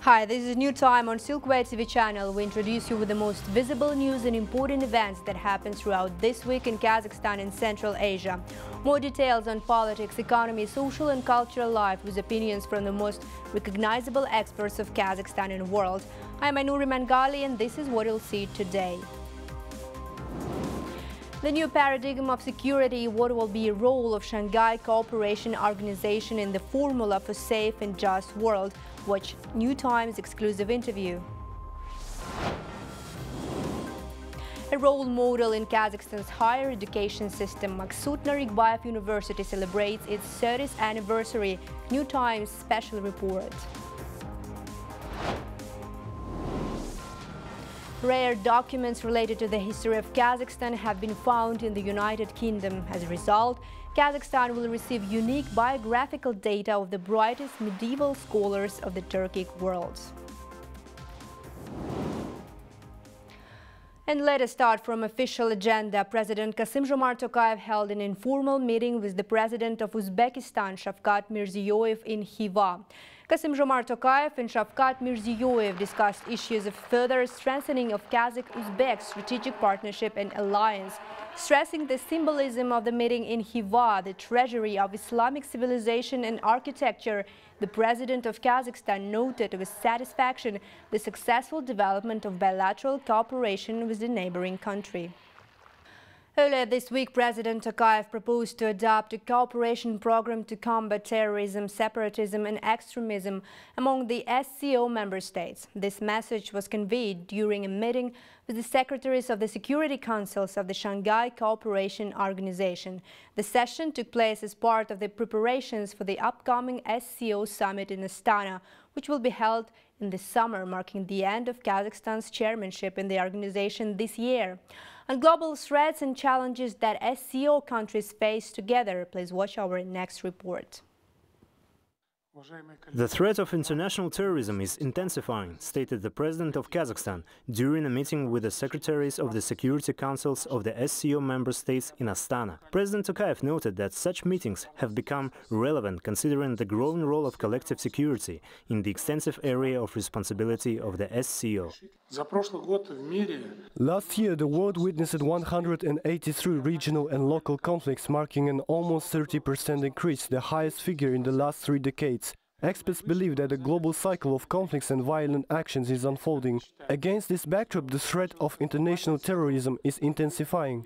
Hi, this is New Time on Silkway TV channel. We introduce you with the most visible news and important events that happen throughout this week in Kazakhstan and Central Asia. More details on politics, economy, social and cultural life with opinions from the most recognizable experts of Kazakhstan and world. I'm Anuri Mangali and this is what you'll see today. The new paradigm of security, what will be a role of Shanghai Cooperation Organization in the formula for safe and just world? Watch New Times exclusive interview. A role model in Kazakhstan's higher education system, Maqsud Narikbayev University celebrates its 30th anniversary. New Times special report. Rare documents related to the history of Kazakhstan have been found in the United Kingdom. As a result, Kazakhstan will receive unique biographical data of the brightest medieval scholars of the Turkic world. And let us start from official agenda. President Kassym-Jomart Tokayev held an informal meeting with the President of Uzbekistan, Shavkat Mirziyoyev, in Khiva. Kassym-Jomart Tokayev and Shavkat Mirziyoyev discussed issues of further strengthening of Kazakh-Uzbek strategic partnership and alliance, stressing the symbolism of the meeting in Khiva, the treasury of Islamic civilization and architecture. The President of Kazakhstan noted with satisfaction the successful development of bilateral cooperation with the neighboring country. Earlier this week, President Tokayev proposed to adopt a cooperation program to combat terrorism, separatism and extremism among the SCO member states. This message was conveyed during a meeting with the secretaries of the Security Councils of the Shanghai Cooperation Organization. The session took place as part of the preparations for the upcoming SCO summit in Astana, which will be held in the summer, marking the end of Kazakhstan's chairmanship in the organization this year. On global threats and challenges that SCO countries face together, please watch our next report. The threat of international terrorism is intensifying, stated the President of Kazakhstan during a meeting with the secretaries of the Security Councils of the SCO member states in Astana. President Tokayev noted that such meetings have become relevant considering the growing role of collective security in the extensive area of responsibility of the SCO. Last year, the world witnessed 183 regional and local conflicts, marking an almost 30% increase, the highest figure in the last 3 decades. Experts believe that a global cycle of conflicts and violent actions is unfolding. Against this backdrop, the threat of international terrorism is intensifying.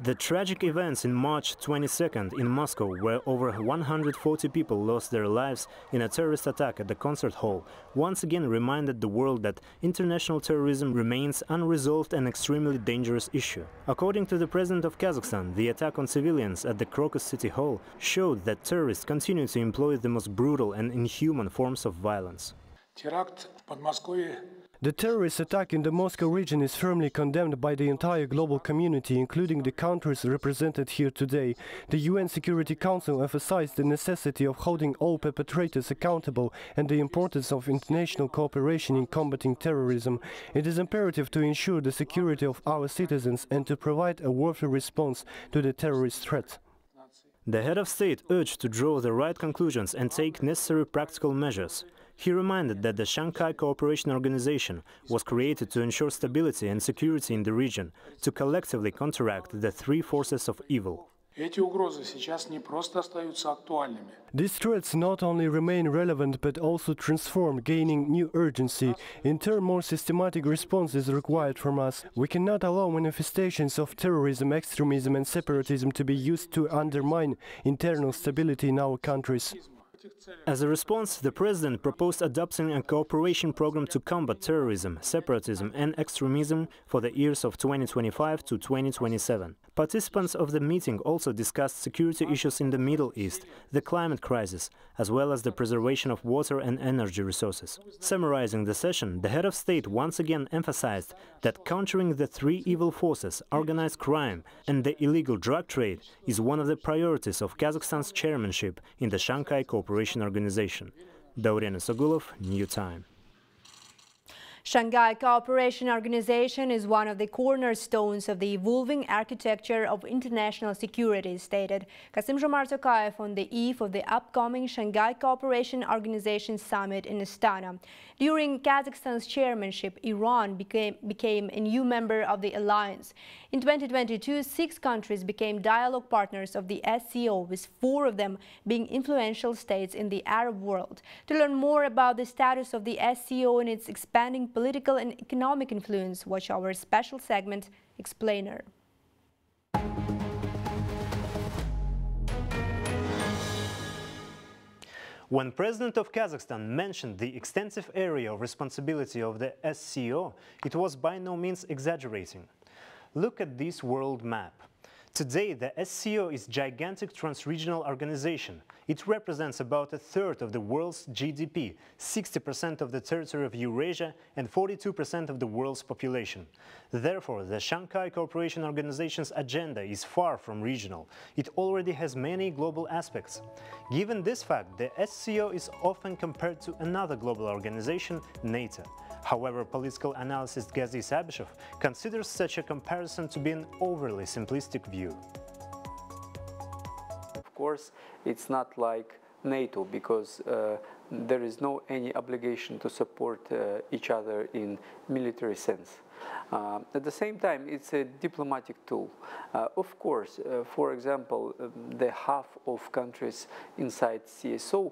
The tragic events in March 22nd in Moscow, where over 140 people lost their lives in a terrorist attack at the concert hall, once again reminded the world that international terrorism remains unresolved and extremely dangerous issue. According to the President of Kazakhstan, the attack on civilians at the Crocus City Hall showed that terrorists continue to employ the most brutal and inhuman forms of violence. The terrorist attack in the Moscow region is firmly condemned by the entire global community, including the countries represented here today. The UN Security Council emphasized the necessity of holding all perpetrators accountable and the importance of international cooperation in combating terrorism. It is imperative to ensure the security of our citizens and to provide a worthy response to the terrorist threat. The head of state urged to draw the right conclusions and take necessary practical measures. He reminded that the Shanghai Cooperation Organization was created to ensure stability and security in the region, to collectively counteract the 3 forces of evil. These threats not only remain relevant but also transform, gaining new urgency. In turn, more systematic response is required from us. We cannot allow manifestations of terrorism, extremism and separatism to be used to undermine internal stability in our countries. As a response, the President proposed adopting a cooperation program to combat terrorism, separatism and extremism for the years of 2025 to 2027. Participants of the meeting also discussed security issues in the Middle East, the climate crisis, as well as the preservation of water and energy resources. Summarizing the session, the head of state once again emphasized that countering the 3 evil forces, organized crime and the illegal drug trade, is one of the priorities of Kazakhstan's chairmanship in the Shanghai Cooperation Organization. Daurian Sogulov, New Time. Shanghai Cooperation Organization is one of the cornerstones of the evolving architecture of international security, stated Kassym-Jomart Tokayev on the eve of the upcoming Shanghai Cooperation Organization summit in Astana. During Kazakhstan's chairmanship, Iran became a new member of the alliance. In 2022, 6 countries became dialogue partners of the SCO, with 4 of them being influential states in the Arab world. To learn more about the status of the SCO and its expanding political and economic influence, watch our special segment, Explainer. When President of Kazakhstan mentioned the extensive area of responsibility of the SCO, it was by no means exaggerating. Look at this world map. Today, the SCO is a gigantic trans-regional organization. It represents about 1/3 of the world's GDP, 60% of the territory of Eurasia and 42% of the world's population. Therefore, the Shanghai Cooperation Organization's agenda is far from regional. It already has many global aspects. Given this fact, the SCO is often compared to another global organization, NATO. However, political analyst Gazi Sabishov considers such a comparison to be an overly simplistic view. Of course, it's not like NATO, because there is no any obligation to support each other in military sense. At the same time, it's a diplomatic tool. Of course, for example, the half of countries inside CSO,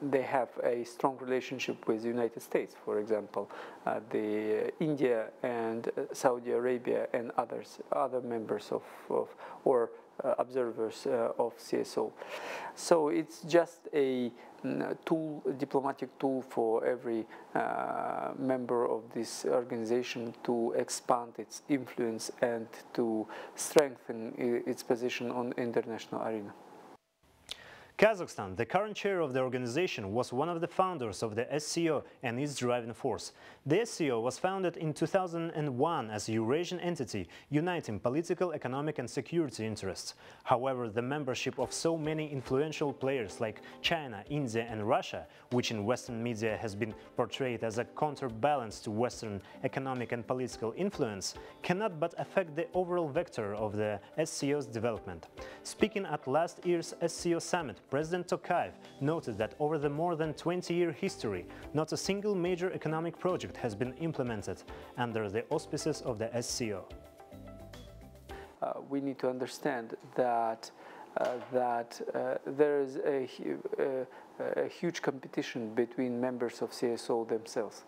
they have a strong relationship with the United States. For example, the India and Saudi Arabia and other members or observers of CSO. So it's just a tool, a diplomatic tool for every member of this organization to expand its influence and to strengthen its position on the international arena. Kazakhstan, the current chair of the organization, was one of the founders of the SCO and its driving force. The SCO was founded in 2001 as a Eurasian entity, uniting political, economic and security interests. However, the membership of so many influential players like China, India and Russia, which in Western media has been portrayed as a counterbalance to Western economic and political influence, cannot but affect the overall vector of the SCO's development. Speaking at last year's SCO summit, President Tokayev noted that over the more than 20-year history, not a single major economic project has been implemented under the auspices of the SCO. We need to understand that there is a huge competition between members of CSO themselves.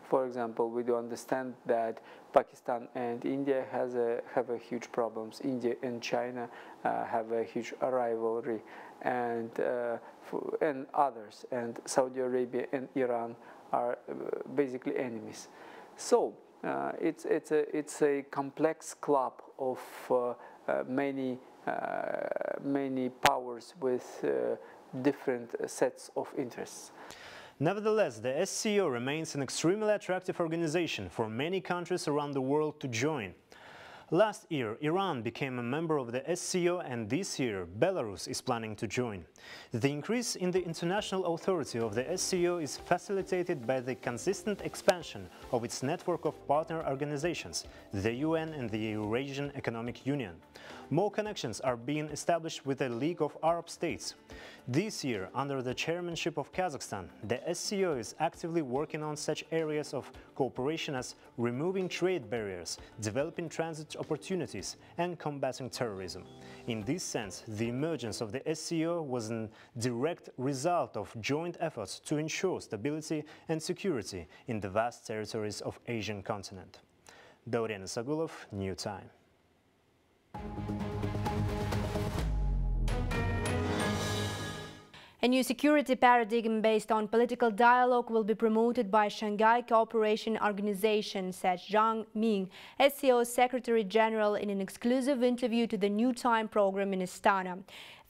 For example, we do understand that Pakistan and India have a huge problems. India and China have a huge rivalry, and others. And Saudi Arabia and Iran are basically enemies. So it's a complex club of many powers with different sets of interests. Nevertheless, the SCO remains an extremely attractive organization for many countries around the world to join. Last year, Iran became a member of the SCO, and this year, Belarus is planning to join. The increase in the international authority of the SCO is facilitated by the consistent expansion of its network of partner organizations, the UN and the Eurasian Economic Union. More connections are being established with the League of Arab States. This year, under the chairmanship of Kazakhstan, the SCO is actively working on such areas of cooperation as removing trade barriers, developing transit opportunities, and combating terrorism. In this sense, the emergence of the SCO was a direct result of joint efforts to ensure stability and security in the vast territories of the Asian continent. Daurian Isagulov, New Time. A new security paradigm based on political dialogue will be promoted by Shanghai Cooperation Organization, said Zhang Ming, SCO's Secretary General, in an exclusive interview to the New Time program in Astana.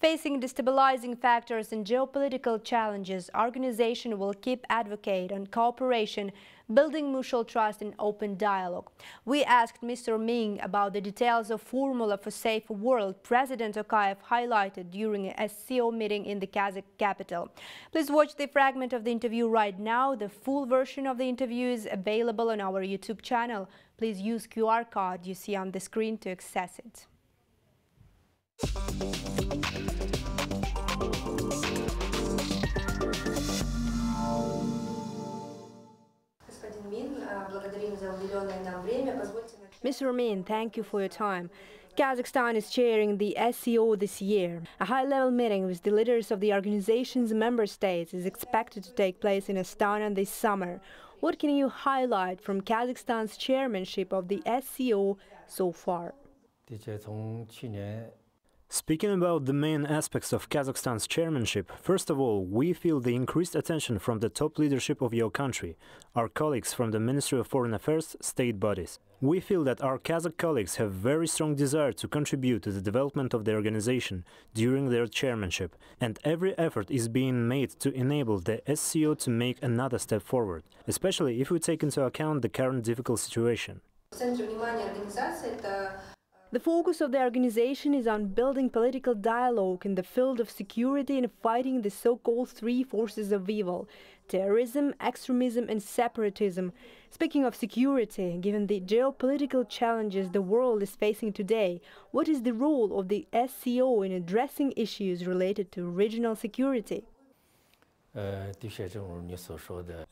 Facing destabilizing factors and geopolitical challenges, organization will keep advocate on cooperation, building mutual trust and open dialogue. We asked Mr. Ming about the details of Formula for Safe World President Tokayev highlighted during a SCO meeting in the Kazakh capital. Please watch the fragment of the interview right now. The full version of the interview is available on our YouTube channel. Please use QR code you see on the screen to access it. Mr. Min, thank you for your time. Kazakhstan is chairing the SCO this year. A high-level meeting with the leaders of the organization's member states is expected to take place in Astana this summer. What can you highlight from Kazakhstan's chairmanship of the SCO so far? Speaking about the main aspects of Kazakhstan's chairmanship, first of all, we feel the increased attention from the top leadership of your country, our colleagues from the Ministry of Foreign Affairs, state bodies. We feel that our Kazakh colleagues have very strong desire to contribute to the development of the organization during their chairmanship, and every effort is being made to enable the SCO to make another step forward, especially if we take into account the current difficult situation. The focus of the organization is on building political dialogue in the field of security and fighting the so-called three forces of evil: terrorism, extremism and separatism. Speaking of security, given the geopolitical challenges the world is facing today, what is the role of the SCO in addressing issues related to regional security?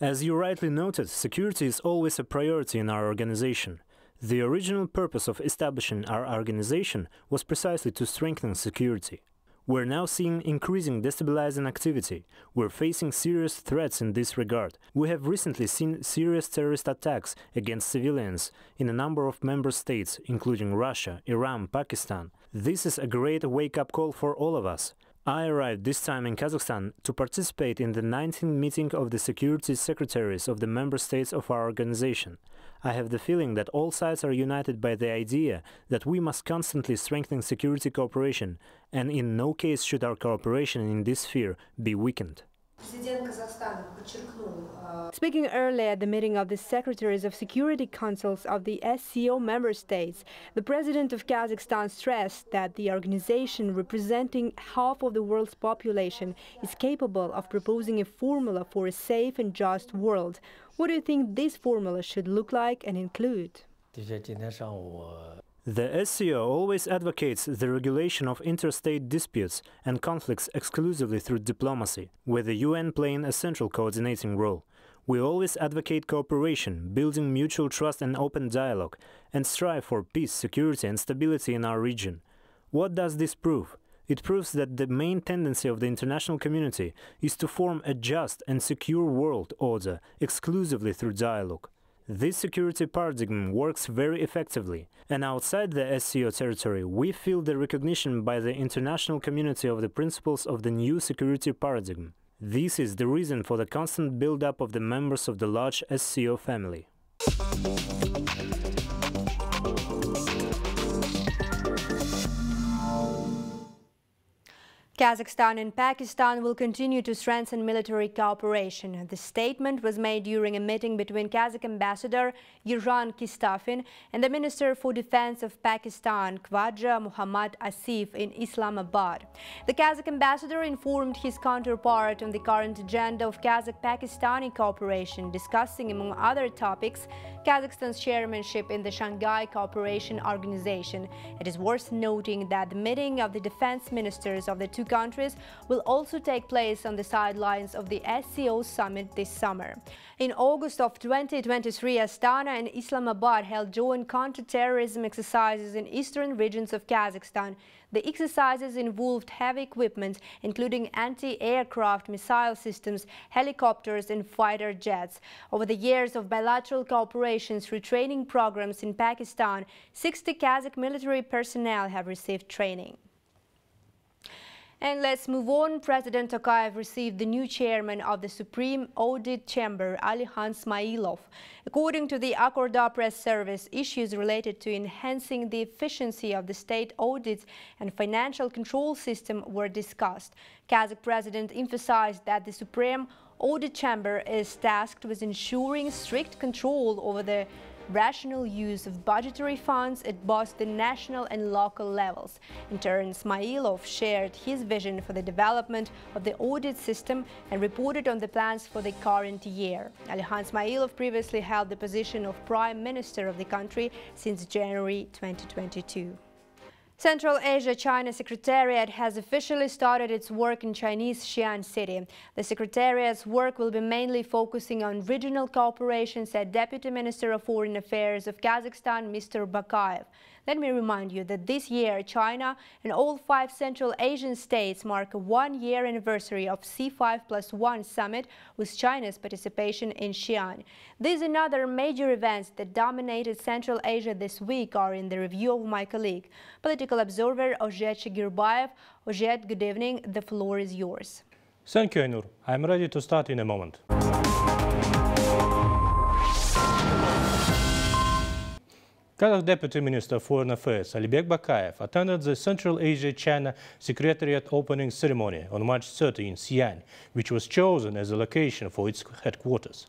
As you rightly noted, security is always a priority in our organization. The original purpose of establishing our organization was precisely to strengthen security. We're now seeing increasing destabilizing activity. We're facing serious threats in this regard. We have recently seen serious terrorist attacks against civilians in a number of member states, including Russia, Iran, Pakistan. This is a great wake-up call for all of us. I arrived this time in Kazakhstan to participate in the 19th meeting of the security secretaries of the member states of our organization. I have the feeling that all sides are united by the idea that we must constantly strengthen security cooperation, and in no case should our cooperation in this sphere be weakened. Speaking earlier at the meeting of the Secretaries of Security Councils of the SCO member states, the President of Kazakhstan stressed that the organization, representing half of the world's population, is capable of proposing a formula for a safe and just world. What do you think this formula should look like and include? The SCO always advocates the regulation of interstate disputes and conflicts exclusively through diplomacy, with the UN playing a central coordinating role. We always advocate cooperation, building mutual trust and open dialogue, and strive for peace, security and stability in our region. What does this prove? It proves that the main tendency of the international community is to form a just and secure world order exclusively through dialogue. This security paradigm works very effectively, and outside the SCO territory we feel the recognition by the international community of the principles of the new security paradigm. This is the reason for the constant build-up of the members of the large SCO family. Kazakhstan and Pakistan will continue to strengthen military cooperation. The statement was made during a meeting between Kazakh ambassador Yerjan Kistafin and the Minister for Defense of Pakistan, Khwaja Muhammad Asif, in Islamabad. The Kazakh ambassador informed his counterpart on the current agenda of Kazakh-Pakistani cooperation, discussing, among other topics, Kazakhstan's chairmanship in the Shanghai Cooperation Organization. It is worth noting that the meeting of the defense ministers of the two countries will also take place on the sidelines of the SCO summit this summer. In August of 2023, Astana and Islamabad held joint counter-terrorism exercises in eastern regions of Kazakhstan. The exercises involved heavy equipment, including anti-aircraft missile systems, helicopters and fighter jets. Over the years of bilateral cooperation through training programs in Pakistan, 60 Kazakh military personnel have received training. And let's move on. President Tokayev received the new chairman of the Supreme Audit Chamber, Alihan Smailov. According to the Akorda press service, issues related to enhancing the efficiency of the state audits and financial control system were discussed. Kazakh president emphasized that the Supreme Audit Chamber is tasked with ensuring strict control over the rational use of budgetary funds at both the national and local levels. In turn, Smailov shared his vision for the development of the audit system and reported on the plans for the current year. Alihan Smailov previously held the position of Prime Minister of the country since January 2022. Central Asia-China Secretariat has officially started its work in Chinese Xi'an city. The Secretariat's work will be mainly focusing on regional cooperation, said Deputy Minister of Foreign Affairs of Kazakhstan, Mr. Bakayev. Let me remind you that this year China and all 5 Central Asian states mark a one-year anniversary of C5+1 summit with China's participation in Xi'an. These and other major events that dominated Central Asia this week are in the review of my colleague, political observer Ozhet Shagirbayev. Ozhet, good evening. The floor is yours. Thank you, Ainur. I'm ready to start in a moment. Kazakh Deputy Minister of Foreign Affairs Alibek Bakayev attended the Central Asia-China Secretariat opening ceremony on March 30 in Xi'an, which was chosen as a location for its headquarters.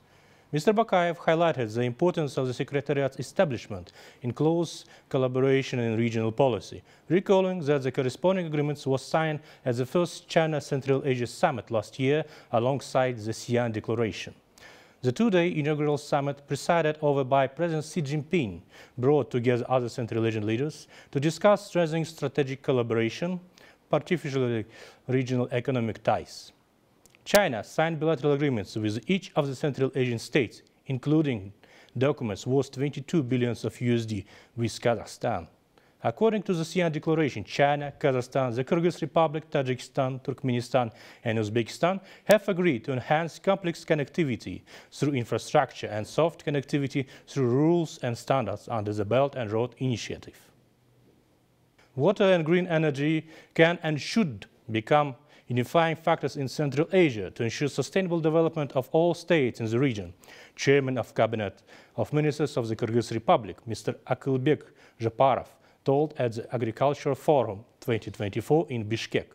Mr. Bakayev highlighted the importance of the Secretariat's establishment in close collaboration in regional policy, recalling that the corresponding agreements was signed at the first China-Central Asia Summit last year alongside the Xi'an Declaration. The two-day inaugural summit, presided over by President Xi Jinping, brought together other Central Asian leaders to discuss strengthening strategic collaboration, particularly regional economic ties. China signed bilateral agreements with each of the Central Asian states, including documents worth $22 billion USD with Kazakhstan. According to the Xi'an Declaration, China, Kazakhstan, the Kyrgyz Republic, Tajikistan, Turkmenistan and Uzbekistan have agreed to enhance complex connectivity through infrastructure and soft connectivity through rules and standards under the Belt and Road Initiative. Water and green energy can and should become unifying factors in Central Asia to ensure sustainable development of all states in the region. Chairman of Cabinet of Ministers of the Kyrgyz Republic, Mr. Akilbek Japarov, told at the Agricultural Forum 2024 in Bishkek.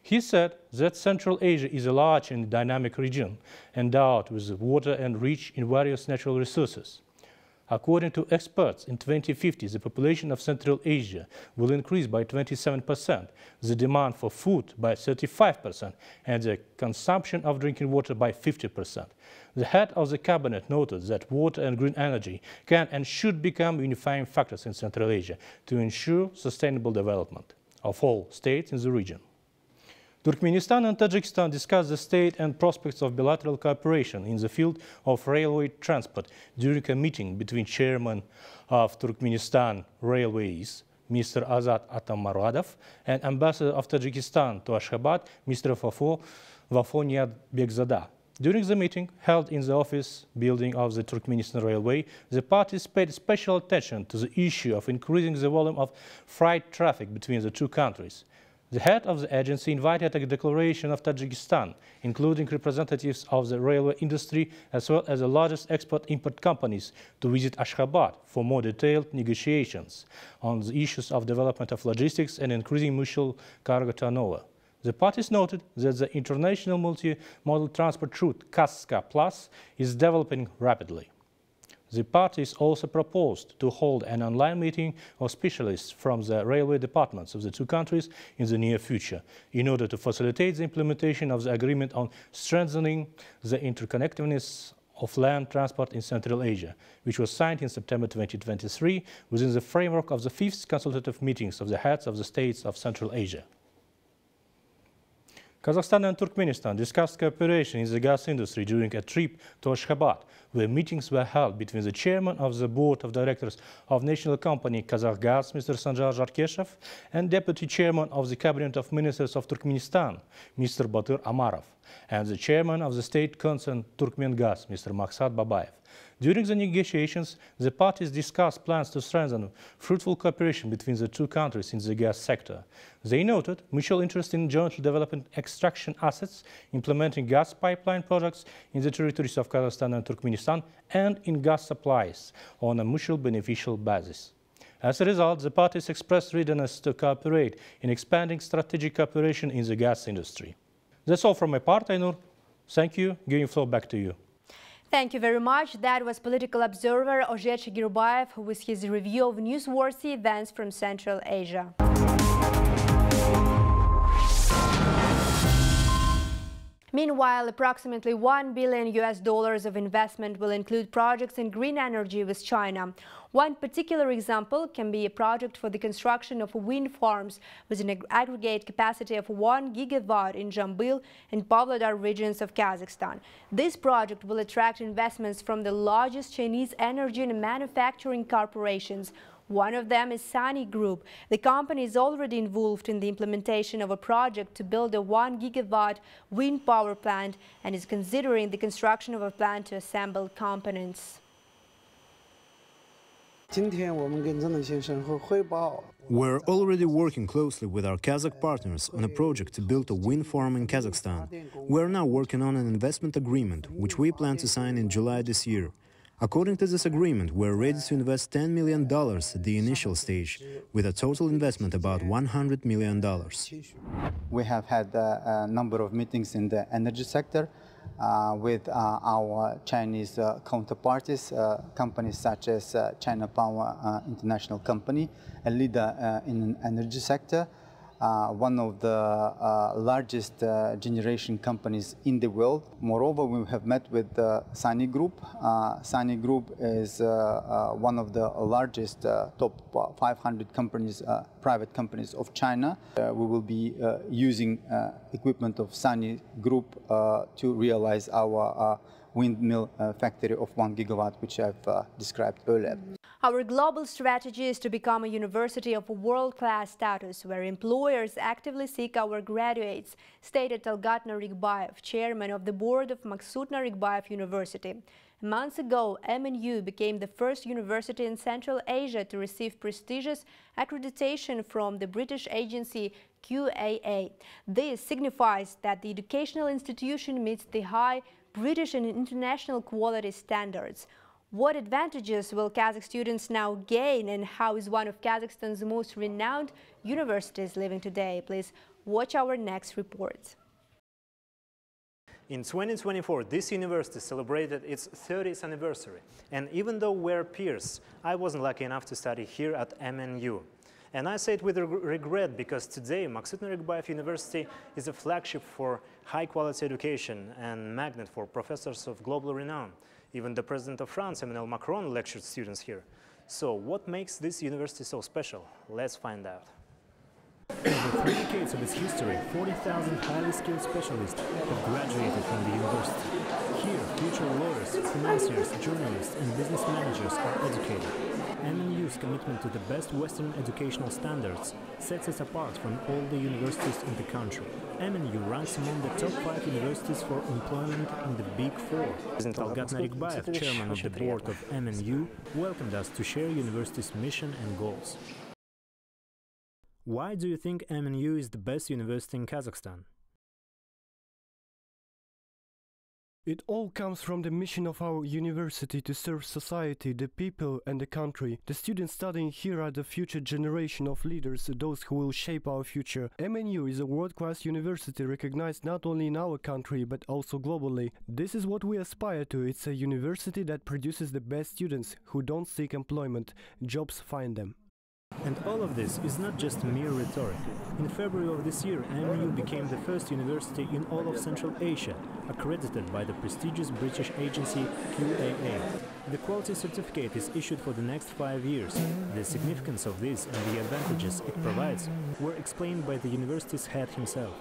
He said that Central Asia is a large and dynamic region, endowed with water and rich in various natural resources. According to experts, in 2050, the population of Central Asia will increase by 27%, the demand for food by 35%, and the consumption of drinking water by 50%. The head of the cabinet noted that water and green energy can and should become unifying factors in Central Asia to ensure sustainable development of all states in the region. Turkmenistan and Tajikistan discussed the state and prospects of bilateral cooperation in the field of railway transport during a meeting between Chairman of Turkmenistan Railways, Mr. Azat Atamuradov, and Ambassador of Tajikistan to Ashgabat, Mr. Vafo Nihatbekzada. During the meeting, held in the office building of the Turkmenistan Railway, the parties paid special attention to the issue of increasing the volume of freight traffic between the two countries. The head of the agency invited a declaration of Tajikistan, including representatives of the railway industry as well as the largest export-import companies, to visit Ashgabat for more detailed negotiations on the issues of development of logistics and increasing mutual cargo turnover. The parties noted that the international multi-modal transport route Kazakh Plus is developing rapidly. The parties also proposed to hold an online meeting of specialists from the railway departments of the two countries in the near future, in order to facilitate the implementation of the agreement on strengthening the interconnectedness of land transport in Central Asia, which was signed in September 2023 within the framework of the 5th consultative meetings of the heads of the states of Central Asia. Kazakhstan and Turkmenistan discussed cooperation in the gas industry during a trip to Ashgabat, where meetings were held between the chairman of the board of directors of national company Kazakh Gas, Mr. Sanjar Jarkeshev, and deputy chairman of the cabinet of ministers of Turkmenistan, Mr. Batyr Amarov, and the chairman of the state concern Turkmengas, Mr. Maksat Babayev. During the negotiations, the parties discussed plans to strengthen fruitful cooperation between the two countries in the gas sector. They noted mutual interest in jointly developing extraction assets, implementing gas pipeline projects in the territories of Kazakhstan and Turkmenistan, and in gas supplies on a mutual beneficial basis. As a result, the parties expressed readiness to cooperate in expanding strategic cooperation in the gas industry. That's all from my part, Ainur. Thank you. Giving floor back to you. Thank you very much. That was political observer Ozhet Shagirbayev with his review of newsworthy events from Central Asia. Meanwhile, approximately $1 billion of investment will include projects in green energy with China. One particular example can be a project for the construction of wind farms with an aggregate capacity of 1 gigawatt in Jambil and Pavlodar regions of Kazakhstan. This project will attract investments from the largest Chinese energy and manufacturing corporations. One of them is Sany Group. The company is already involved in the implementation of a project to build a 1 gigawatt wind power plant and is considering the construction of a plant to assemble components. We're already working closely with our Kazakh partners on a project to build a wind farm in Kazakhstan. We're now working on an investment agreement, which we plan to sign in July this year. According to this agreement, we're ready to invest $10 million at the initial stage, with a total investment about $100 million. We have had a number of meetings in the energy sector with our Chinese counterparties, companies such as China Power International Company, a leader in the energy sector, one of the largest generation companies in the world. Moreover, we have met with the Sany Group. Sany Group is one of the largest top 500 companies, private companies of China. We will be using equipment of Sany Group to realize our windmill factory of 1 gigawatt, which I've described earlier. Our global strategy is to become a university of world-class status, where employers actively seek our graduates, stated Talgat Narikbayev, chairman of the board of Maksut Narikbayev University. Months ago, MNU became the first university in Central Asia to receive prestigious accreditation from the British agency QAA. This signifies that the educational institution meets the high British and international quality standards. What advantages will Kazakh students now gain, and how is one of Kazakhstan's most renowned universities living today? Please watch our next report. In 2024, this university celebrated its 30th anniversary. And even though we're peers, I wasn't lucky enough to study here at MNU. And I say it with regret, because today Maksut Narikbayev University is a flagship for high-quality education and magnet for professors of global renown. Even the president of France, Emmanuel Macron, lectured students here. So what makes this university so special? Let's find out. Over 3 decades of its history, 40,000 highly skilled specialists have graduated from the university. Here, future lawyers, financiers, journalists and business managers are educated. MNU's commitment to the best Western educational standards sets it apart from all the universities in the country. MNU ranks among the top 5 universities for employment in the Big Four. Talgat Narikbayev, chairman of the board of MNU, welcomed us to share university's mission and goals. Why do you think MNU is the best university in Kazakhstan? It all comes from the mission of our university to serve society, the people and the country. The students studying here are the future generation of leaders, those who will shape our future. MNU is a world-class university recognized not only in our country but also globally. This is what we aspire to. It's a university that produces the best students who don't seek employment. Jobs find them. And all of this is not just mere rhetoric. In February of this year, MNU became the first university in all of Central Asia, accredited by the prestigious British agency QAA. The quality certificate is issued for the next 5 years. The significance of this and the advantages it provides were explained by the university's head himself.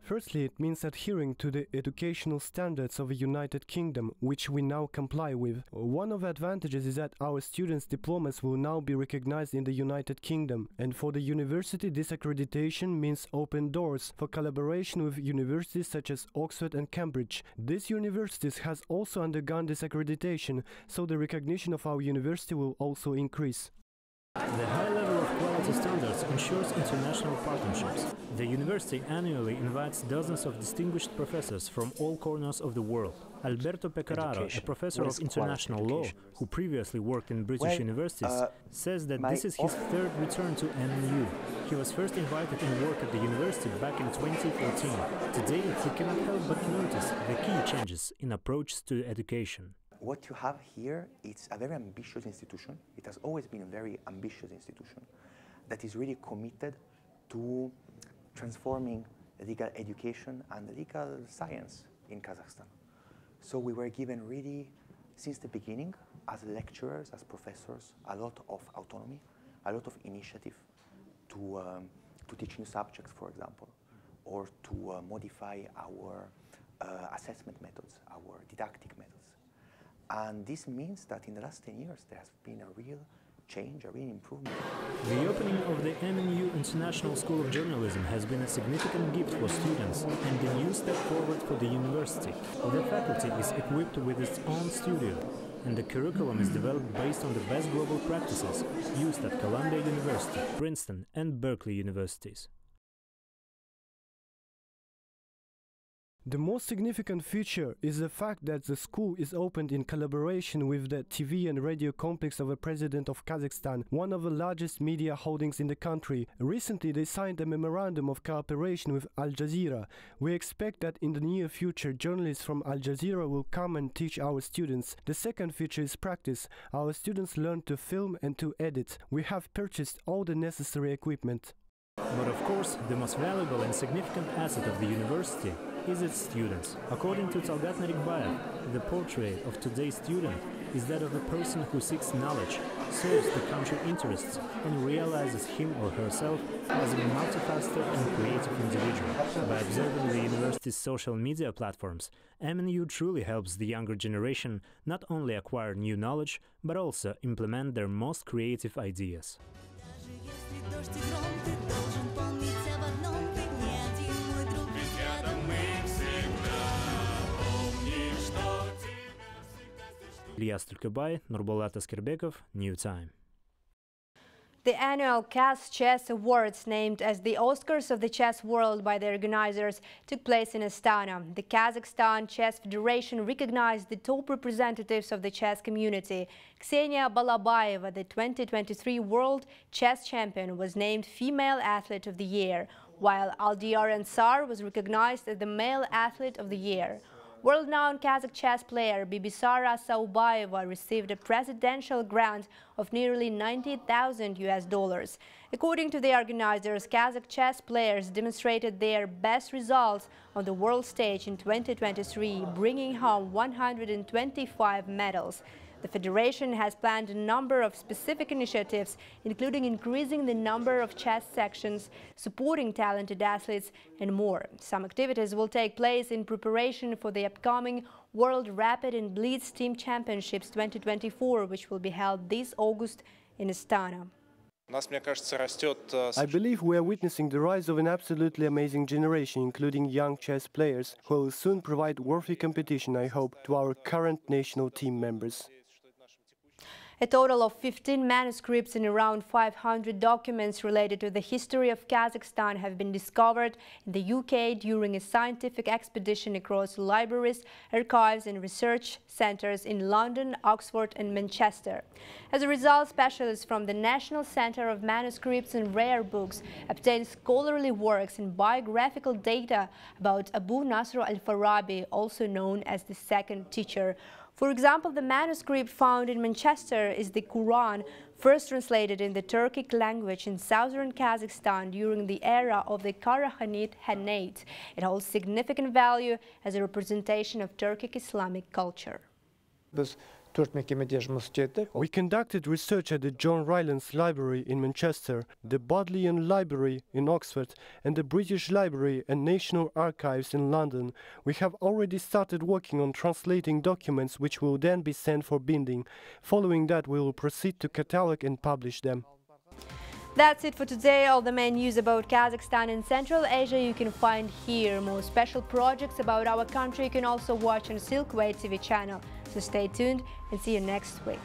Firstly, it means adhering to the educational standards of the United Kingdom, which we now comply with. One of the advantages is that our students' diplomas will now be recognized in the United Kingdom, and for the university this accreditation means open doors for collaboration with universities such as Oxford and Cambridge. These universities has also undergone this accreditation, so the recognition of our university will also increase. The high level of quality standards ensures international partnerships. The university annually invites dozens of distinguished professors from all corners of the world. Alberto Pecoraro, a professor of international law who previously worked in British universities, says that this is his third return to MNU. He was first invited and worked at the university back in 2014. Today, he cannot help but notice the key changes in approach to education. What you have here, it's a very ambitious institution. It has always been a very ambitious institution that is really committed to transforming legal education and legal science in Kazakhstan. So we were given really, since the beginning, as lecturers, as professors, a lot of autonomy, a lot of initiative to teach new subjects, for example, or to modify our assessment methods, our didactic methods. And this means that in the last 10 years there has been a real change, a real improvement. The opening of the MNU International School of Journalism has been a significant gift for students and a new step forward for the university. The faculty is equipped with its own studio, and the curriculum is developed based on the best global practices used at Columbia University, Princeton and Berkeley universities. The most significant feature is the fact that the school is opened in collaboration with the TV and radio complex of the President of Kazakhstan, one of the largest media holdings in the country. Recently, they signed a memorandum of cooperation with Al Jazeera. We expect that in the near future, journalists from Al Jazeera will come and teach our students. The second feature is practice. Our students learn to film and to edit. We have purchased all the necessary equipment. But of course, the most valuable and significant asset of the university is its students. According to Talgat Narikbayev, the portrait of today's student is that of a person who seeks knowledge, serves the country interests, and realizes him or herself as a multifaceted and creative individual. By observing the university's social media platforms, MNU truly helps the younger generation not only acquire new knowledge, but also implement their most creative ideas. Ilyas Tulkabay, Nurbolat Askerbekov, New Time. The annual Kazakh Chess Awards, named as the Oscars of the chess world by the organizers, took place in Astana. The Kazakhstan Chess Federation recognized the top representatives of the chess community. Ksenia Balabayeva, the 2023 World Chess Champion, was named Female Athlete of the Year, while Aldiyar Ansar was recognized as the Male Athlete of the Year. World-known Kazakh chess player Bibisara Saubayeva received a presidential grant of nearly $90,000. According to the organizers, Kazakh chess players demonstrated their best results on the world stage in 2023, bringing home 125 medals. The federation has planned a number of specific initiatives, including increasing the number of chess sections, supporting talented athletes, and more. Some activities will take place in preparation for the upcoming World Rapid and Blitz Team Championships 2024, which will be held this August in Astana. I believe we are witnessing the rise of an absolutely amazing generation, including young chess players, who will soon provide worthy competition, I hope, to our current national team members. A total of 15 manuscripts and around 500 documents related to the history of Kazakhstan have been discovered in the UK during a scientific expedition across libraries, archives and research centres in London, Oxford and Manchester. As a result, specialists from the National Centre of Manuscripts and Rare Books obtained scholarly works and biographical data about Abu Nasr al-Farabi, also known as the Second Teacher. For example, the manuscript found in Manchester is the Quran, first translated in the Turkic language in southern Kazakhstan during the era of the Karahanid Khanate. It holds significant value as a representation of Turkic Islamic culture. We conducted research at the John Rylands Library in Manchester, the Bodleian Library in Oxford, and the British Library and National Archives in London. We have already started working on translating documents which will then be sent for binding. Following that, we will proceed to catalog and publish them. That's it for today. All the main news about Kazakhstan and Central Asia you can find here. More special projects about our country you can also watch on Silkway TV channel. So stay tuned and see you next week.